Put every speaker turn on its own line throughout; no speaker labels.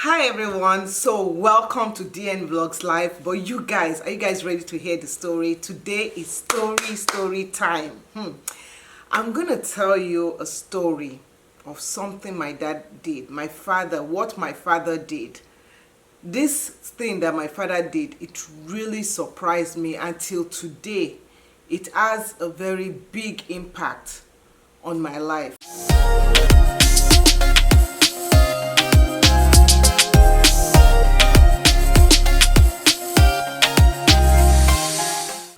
Hi everyone, so welcome to DNVlogsLife. But you guys, are you guys ready to hear the story? Today is story time. I'm gonna tell you a story of something my dad did. What my father did. This thing that my father did, it really surprised me until today. It has a very big impact on my life.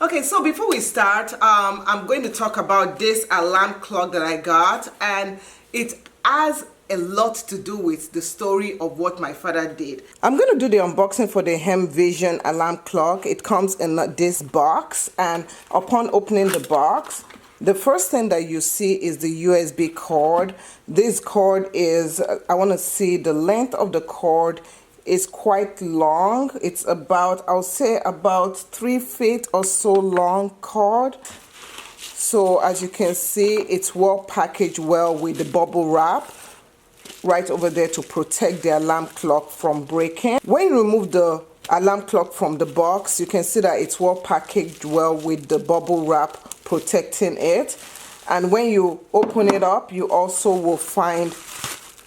Okay, so before we start, I'm going to talk about this alarm clock that I got, and it has a lot to do with the story of what my father did. I'm going to do the unboxing for the HeimVision alarm clock. It comes in this box, and upon opening the box, the first thing that you see is the USB cord. This cord is, I want to see the length of the cord is quite long. It's about, I'll say about 3 feet or so long cord. So as you can see, it's well packaged well with the bubble wrap right over there to protect the alarm clock from breaking. When you remove the alarm clock from the box, you can see that it's well packaged well with the bubble wrap protecting it. And when you open it up, you also will find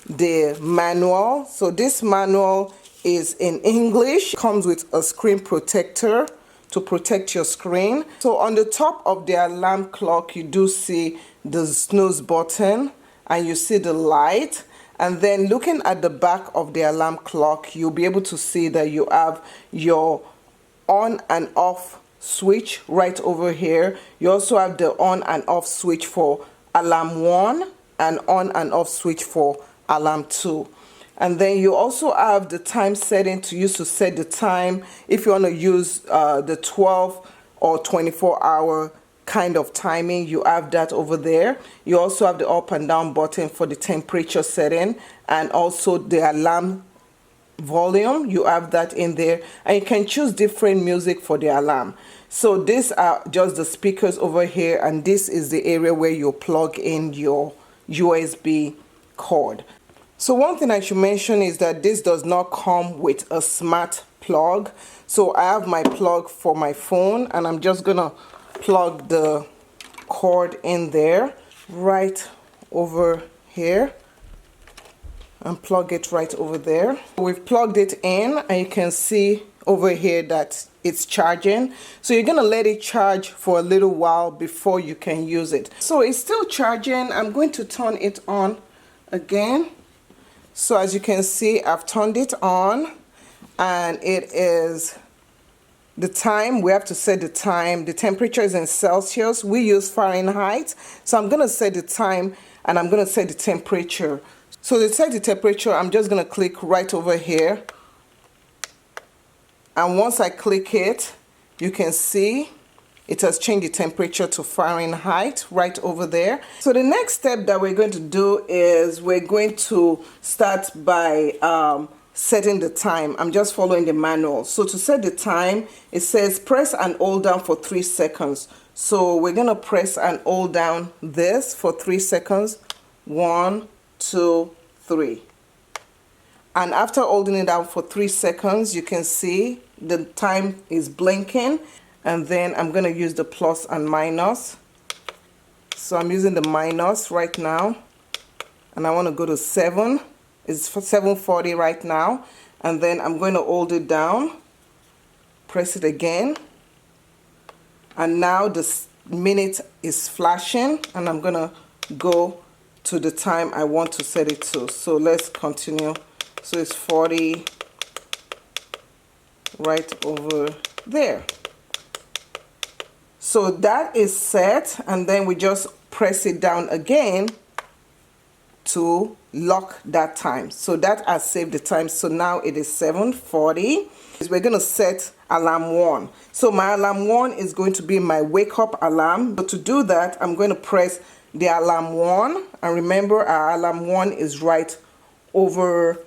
the manual. So this manual is in English, comes with a screen protector to protect your screen. So on the top of the alarm clock, you do see the snooze button and you see the light. And then looking at the back of the alarm clock, you'll be able to see that you have your on and off switch right over here. You also have the on and off switch for alarm 1 and on and off switch for alarm 2. And then you also have the time setting to use to set the time if you want to use the 12 or 24-hour kind of timing. You have that over there. You also have the up and down button for the temperature setting and also the alarm volume. You have that in there, and you can choose different music for the alarm. So these are just the speakers over here, and this is the area where you plug in your USB cord. So one thing I should mention is that this does not come with a smart plug. So I have my plug for my phone, and I'm just gonna plug the cord in there right over here and plug it right over there. We've plugged it in, and you can see over here that it's charging. So you're gonna let it charge for a little while before you can use it. So it's still charging. I'm going to turn it on again. So as you can see, I've turned it on, and it is the time. We have to set the time. The temperature is in Celsius. We use Fahrenheit. So I'm going to set the time, and I'm going to set the temperature. So to set the temperature, I'm just going to click right over here. And once I click it, you can see it has changed the temperature to Fahrenheit right over there. So the next step that we're going to do is we're going to start by setting the time. I'm just following the manual. So to set the time, it says press and hold down for 3 seconds. So we're going to press and hold down this for 3 seconds. 1, 2, 3. And after holding it down for 3 seconds, you can see the time is blinking. And then I'm going to use the plus and minus. So I'm using the minus right now. And I want to go to 7. It's 7:40 right now. And then I'm going to hold it down. Press it again. And now the minute is flashing. And I'm going to go to the time I want to set it to. So let's continue. So it's 40 right over there. So that is set, and then we just press it down again to lock that time. So that has saved the time. So now it is 7:40. We're going to set alarm 1. So my alarm 1 is going to be my wake up alarm. But to do that, I'm going to press the alarm 1. And remember, our alarm 1 is right over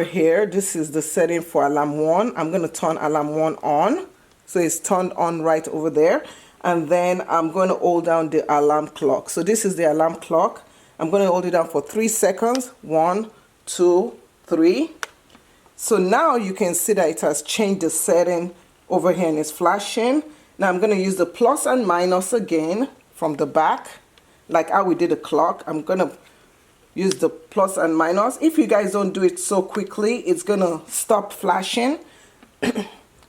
here. This is the setting for alarm 1. I'm going to turn alarm 1 on. So it's turned on right over there. And then I'm going to hold down the alarm clock. So this is the alarm clock. I'm going to hold it down for 3 seconds. 1, 2, 3. So now you can see that it has changed the setting over here and it's flashing. Now I'm going to use the plus and minus again from the back, like how we did the clock. I'm going to use the plus and minus. If you guys don't do it so quickly, it's going to stop flashing.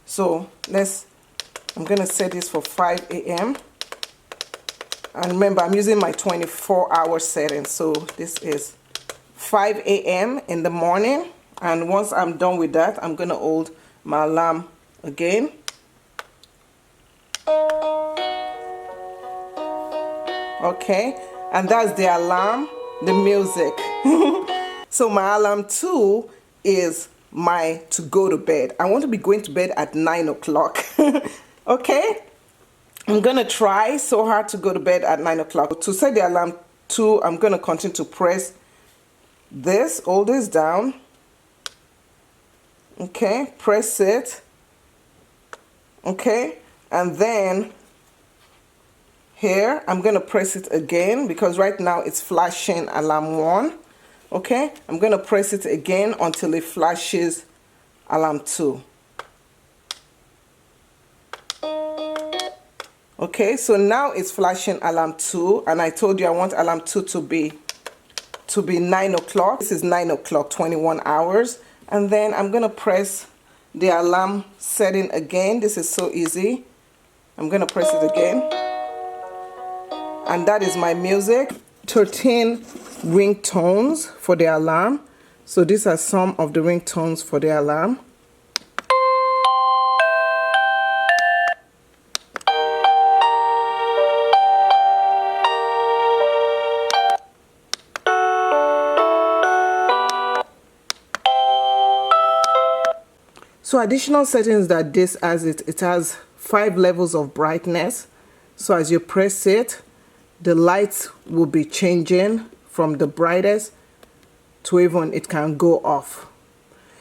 So I'm going to set this for 5 a.m. And remember, I'm using my 24-hour setting. So this is 5 a.m. in the morning. And once I'm done with that, I'm going to hold my alarm again. Okay, and that's the alarm, the music. So my alarm 2 is my to go to bed. I want to be going to bed at 9 o'clock. Okay, I'm gonna try so hard to go to bed at 9 o'clock. To set the alarm 2, I'm gonna continue to press this, hold this down. Okay, press it. Okay, and then here I'm gonna press it again because right now it's flashing alarm 1. Okay, I'm gonna press it again until it flashes alarm 2. Okay, so now it's flashing alarm 2, and I told you I want alarm 2 to be 9 o'clock. This is 9 o'clock, 21 hours. And then I'm gonna press the alarm setting again. This is so easy. I'm gonna press it again. And that is my music. 13 ringtones for the alarm. So these are some of the ringtones for the alarm. So additional settings that this has, it has 5 levels of brightness. So as you press it, the lights will be changing from the brightest to even it can go off.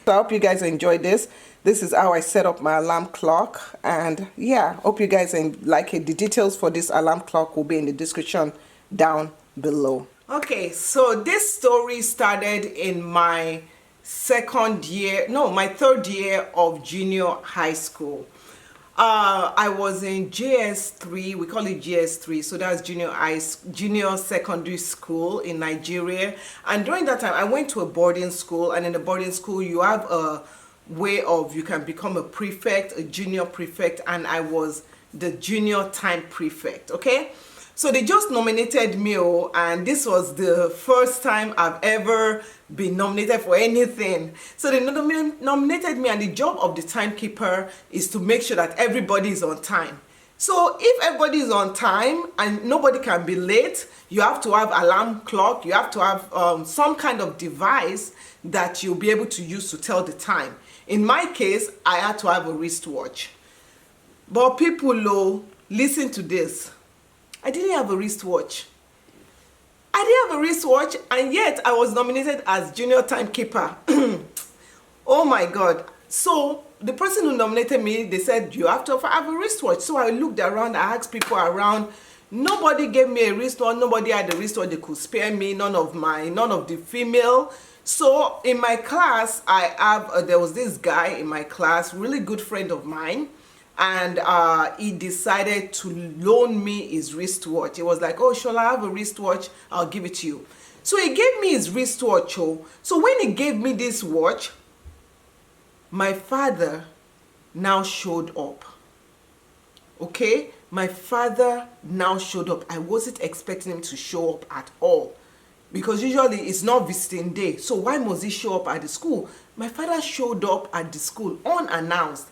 So I hope you guys enjoyed this. This is how I set up my alarm clock, and yeah, hope you guys like it. The details for this alarm clock will be in the description down below. Okay, so this story started in my third year of junior high school. I was in JS3, we call it JS3, so that's junior secondary school in Nigeria. And during that time, I went to a boarding school, and in the boarding school, you have a way of, you can become a prefect, a junior prefect, and I was the junior time prefect, okay? So they just nominated me, and this was the first time I've ever been nominated for anything. So they nominated me, and the job of the timekeeper is to make sure that everybody is on time. So if everybody is on time and nobody can be late, you have to have alarm clock, you have to have some kind of device that you'll be able to use to tell the time. In my case, I had to have a wristwatch. But people, listen to this. I didn't have a wristwatch. I didn't have a wristwatch, and yet I was nominated as junior timekeeper. Oh my God. So the person who nominated me, they said, you have to have a wristwatch. So I looked around, I asked people around. Nobody gave me a wristwatch. Nobody had a wristwatch they could spare me, none of the female. So in my class, there was this guy in my class, really good friend of mine. And he decided to loan me his wristwatch. He was like, oh, shall I have a wristwatch? I'll give it to you. So he gave me his wristwatch. So when he gave me this watch, my father now showed up. Okay? My father now showed up. I wasn't expecting him to show up at all, because usually it's not visiting day. So why must he show up at the school? My father showed up at the school unannounced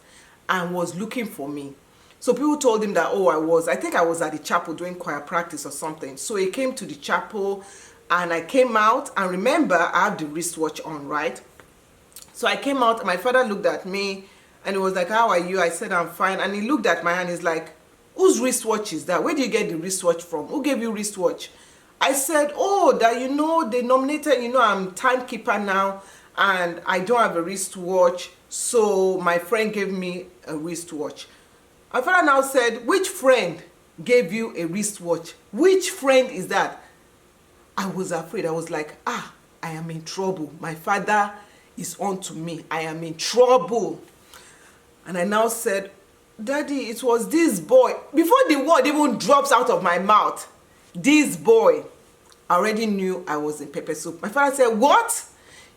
and was looking for me. So people told him that, I think I was at the chapel doing choir practice or something. So he came to the chapel, and I came out, and remember, I have the wristwatch on, right? So I came out, and my father looked at me, and he was like, how are you? I said, I'm fine. And he looked at my hand, he's like, whose wristwatch is that? Where did you get the wristwatch from? Who gave you wristwatch? I said, they nominated, I'm timekeeper now, and I don't have a wristwatch. So my friend gave me a wristwatch. My father now said, which friend gave you a wristwatch? Which friend is that? I was afraid. I was like, I am in trouble. My father is on to me. I am in trouble. And I now said, Daddy, it was this boy. Before the word even drops out of my mouth, this boy, I already knew I was in pepper soup. My father said, what?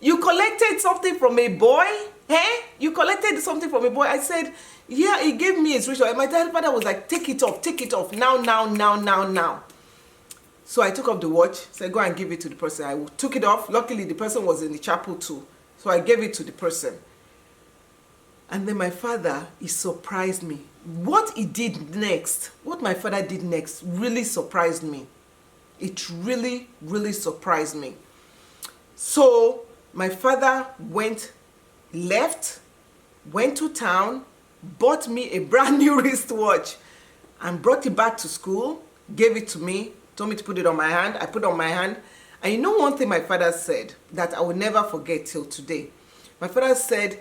You collected something from a boy? Eh? You collected something from a boy? I said, yeah, he gave me his ritual. And my father was like, take it off, now. So I took off the watch, said, go and give it to the person. I took it off. Luckily, the person was in the chapel too. So I gave it to the person. And then my father, he surprised me. What he did next, what my father did next really surprised me. It really, really surprised me. So my father left, went to town, bought me a brand new wristwatch and brought it back to school, gave it to me, told me to put it on my hand. I put it on my hand. And you know one thing my father said that I will never forget till today? My father said,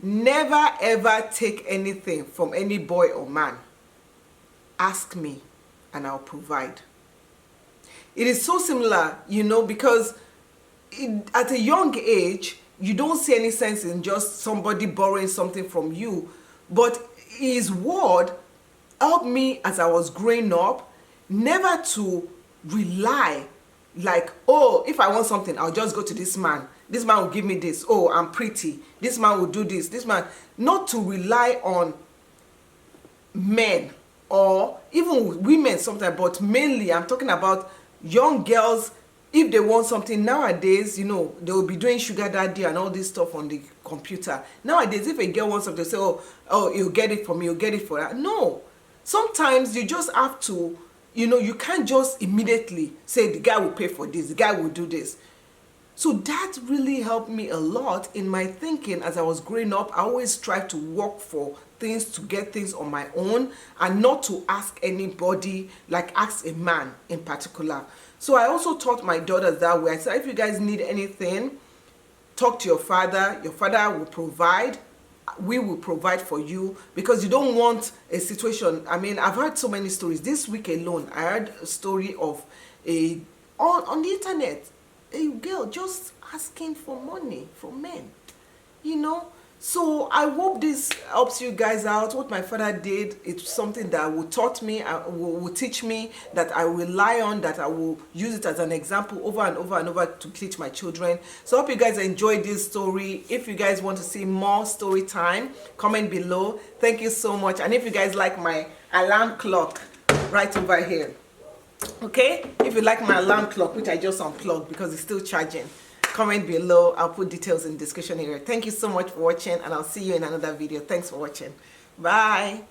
never ever take anything from any boy or man. Ask me and I'll provide. It is so similar, you know, because at a young age, you don't see any sense in just somebody borrowing something from you. But his word helped me as I was growing up, never to rely like, oh, if I want something, I'll just go to this man. This man will give me this. Oh, I'm pretty. This man will do this. This man. Not to rely on men or even women sometimes, but mainly I'm talking about young girls. If they want something nowadays, you know, they will be doing sugar daddy and all this stuff on the computer. Nowadays, if a girl wants something, they say, oh, you'll get it for me, you'll get it for that. No. Sometimes you just have to, you know, you can't just immediately say the guy will pay for this, the guy will do this. So that really helped me a lot in my thinking as I was growing up. I always tried to work for things, to get things on my own and not to ask anybody, like ask a man in particular. So I also taught my daughters that way. I said, if you guys need anything, talk to your father. Your father will provide. We will provide for you, because you don't want a situation. I mean, I've heard so many stories. This week alone, I heard a story of on the internet, a girl just asking for money from men, you know. So I hope this helps you guys out. What my father did, it's something that will taught me, will teach me, that I rely on, that I will use it as an example over and over and over to teach my children. So I hope you guys enjoyed this story. If you guys want to see more story time, comment below. Thank you so much. And if you guys like my alarm clock right over here, okay, if you like my alarm clock, which I just unplugged because it's still charging, comment below. I'll put details in the description area. Thank you so much for watching, and I'll see you in another video. Thanks for watching. Bye.